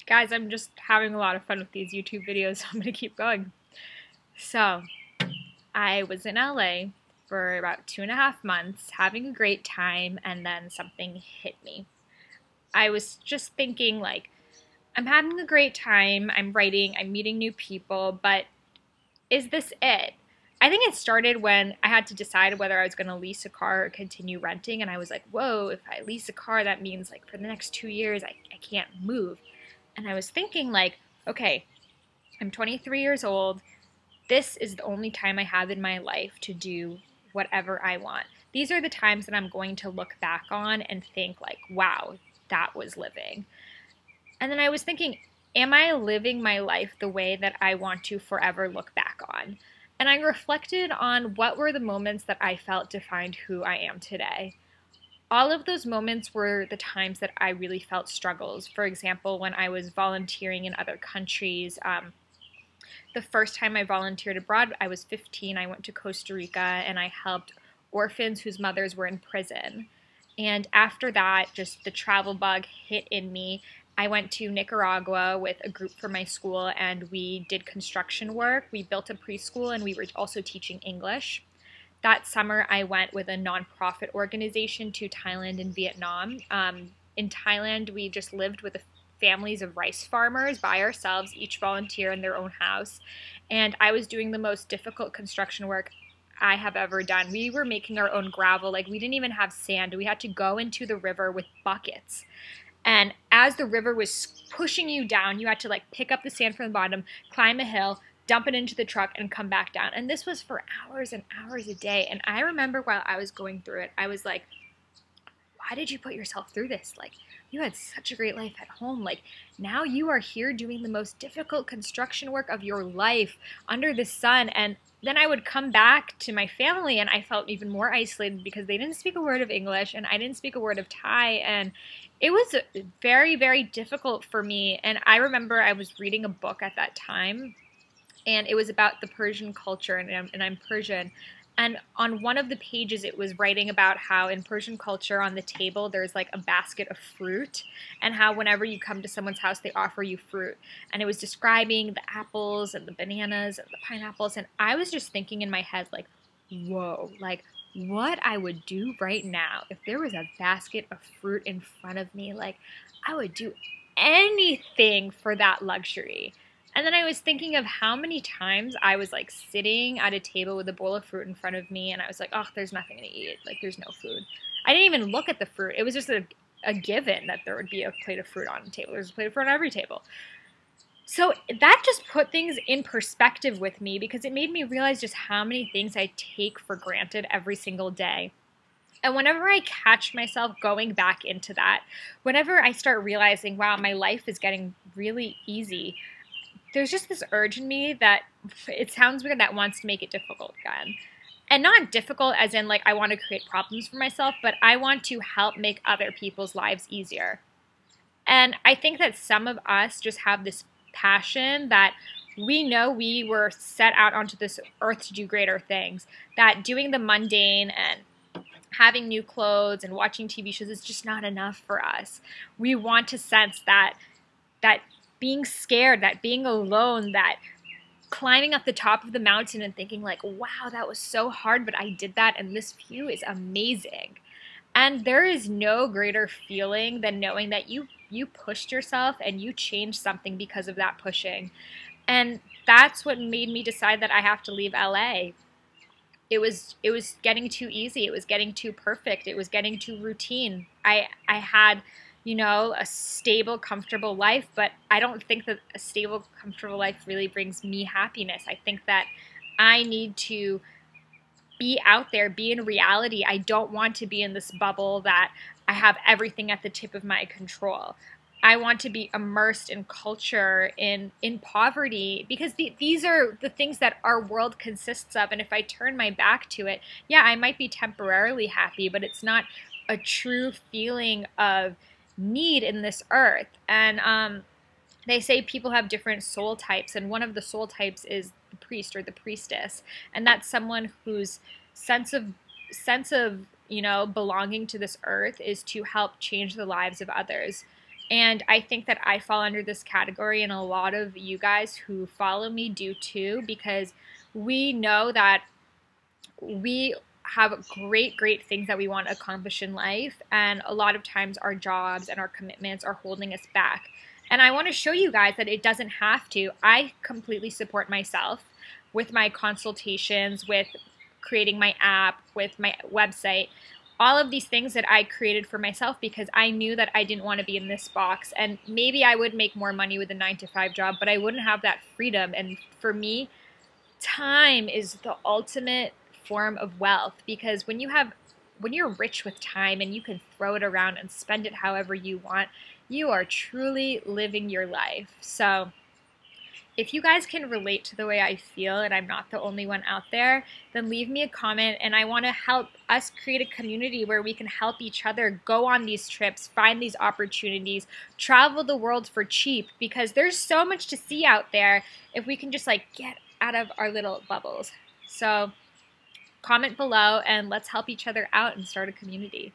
Guys, I'm just having a lot of fun with these YouTube videos, so I'm going to keep going. So, I was in LA for about 2.5 months, having a great time, and then something hit me. I was just thinking, like, I'm having a great time, I'm writing, I'm meeting new people, but is this it? I think it started when I had to decide whether I was going to lease a car or continue renting, and I was like, whoa, if I lease a car, that means, like, for the next 2 years, I can't move. And I was thinking, like, okay, I'm 23 years old. This is the only time I have in my life to do whatever I want. These are the times that I'm going to look back on and think, like, wow, that was living. And then I was thinking, am I living my life the way that I want to forever look back on? And I reflected on what were the moments that I felt defined who I am today. All of those moments were the times that I really felt struggles. For example, when I was volunteering in other countries, the first time I volunteered abroad, I was 15. I went to Costa Rica and I helped orphans whose mothers were in prison. And after that, just the travel bug hit in me. I went to Nicaragua with a group from my school and we did construction work. We built a preschool and we were also teaching English. That summer, I went with a nonprofit organization to Thailand and Vietnam. In Thailand, we just lived with the families of rice farmers by ourselves, each volunteer in their own house. And I was doing the most difficult construction work I have ever done. We were making our own gravel. Like, we didn't even have sand. We had to go into the river with buckets. And as the river was pushing you down, you had to, like, pick up the sand from the bottom, climb a hill, dump it into the truck, and come back down. And this was for hours and hours a day. And I remember while I was going through it, I was like, why did you put yourself through this? Like, you had such a great life at home. Like, now you are here doing the most difficult construction work of your life under the sun. And then I would come back to my family and I felt even more isolated because they didn't speak a word of English and I didn't speak a word of Thai. And it was very, very difficult for me. And I remember I was reading a book at that time and it was about the Persian culture, and I'm Persian. And on one of the pages, it was writing about how in Persian culture, on the table, there's like a basket of fruit, and how whenever you come to someone's house, they offer you fruit. And it was describing the apples and the bananas and the pineapples. And I was just thinking in my head, like, whoa, like, what I would do right now if there was a basket of fruit in front of me. Like, I would do anything for that luxury. And then I was thinking of how many times I was like sitting at a table with a bowl of fruit in front of me and I was like, oh, there's nothing to eat. Like, there's no food. I didn't even look at the fruit. It was just a given that there would be a plate of fruit on the table. There's a plate of fruit on every table. So that just put things in perspective with me because it made me realize just how many things I take for granted every single day. And whenever I catch myself going back into that, whenever I start realizing, wow, my life is getting really easy, there's just this urge in me that it sounds weird that wants to make it difficult again. And not difficult as in like I want to create problems for myself, but I want to help make other people's lives easier. And I think that some of us just have this passion that we know we were set out onto this earth to do greater things, that doing the mundane and having new clothes and watching TV shows is just not enough for us. We want to sense that being scared, that being alone, that climbing up the top of the mountain and thinking like, wow, that was so hard, but I did that and this view is amazing. And there is no greater feeling than knowing that you pushed yourself and you changed something because of that pushing. And that's what made me decide that I have to leave LA. It was getting too easy. It was getting too perfect. It was getting too routine. I had, a stable, comfortable life, but I don't think that a stable, comfortable life really brings me happiness. I think that I need to be out there, be in reality. I don't want to be in this bubble that I have everything at the tip of my control. I want to be immersed in culture, in poverty, because these are the things that our world consists of. And if I turn my back to it, yeah, I might be temporarily happy, but it's not a true feeling of need in this earth. And they say people have different soul types, and one of the soul types is the priest or the priestess, and that's someone whose sense of belonging to this earth is to help change the lives of others. And I think that I fall under this category, and a lot of you guys who follow me do too, because we know that we have great things that we want to accomplish in life, and a lot of times our jobs and our commitments are holding us back. And I want to show you guys that it doesn't have to. I completely support myself with my consultations, with creating my app, with my website, all of these things that I created for myself because I knew that I didn't want to be in this box. And maybe I would make more money with a 9-to-5 job, but I wouldn't have that freedom. And for me, time is the ultimate form of wealth, because when you're rich with time and you can throw it around and spend it however you want, you are truly living your life. So if you guys can relate to the way I feel and I'm not the only one out there, then leave me a comment, and I want to help us create a community where we can help each other go on these trips, find these opportunities, travel the world for cheap, because there's so much to see out there if we can just like get out of our little bubbles. So comment below and let's help each other out and start a community.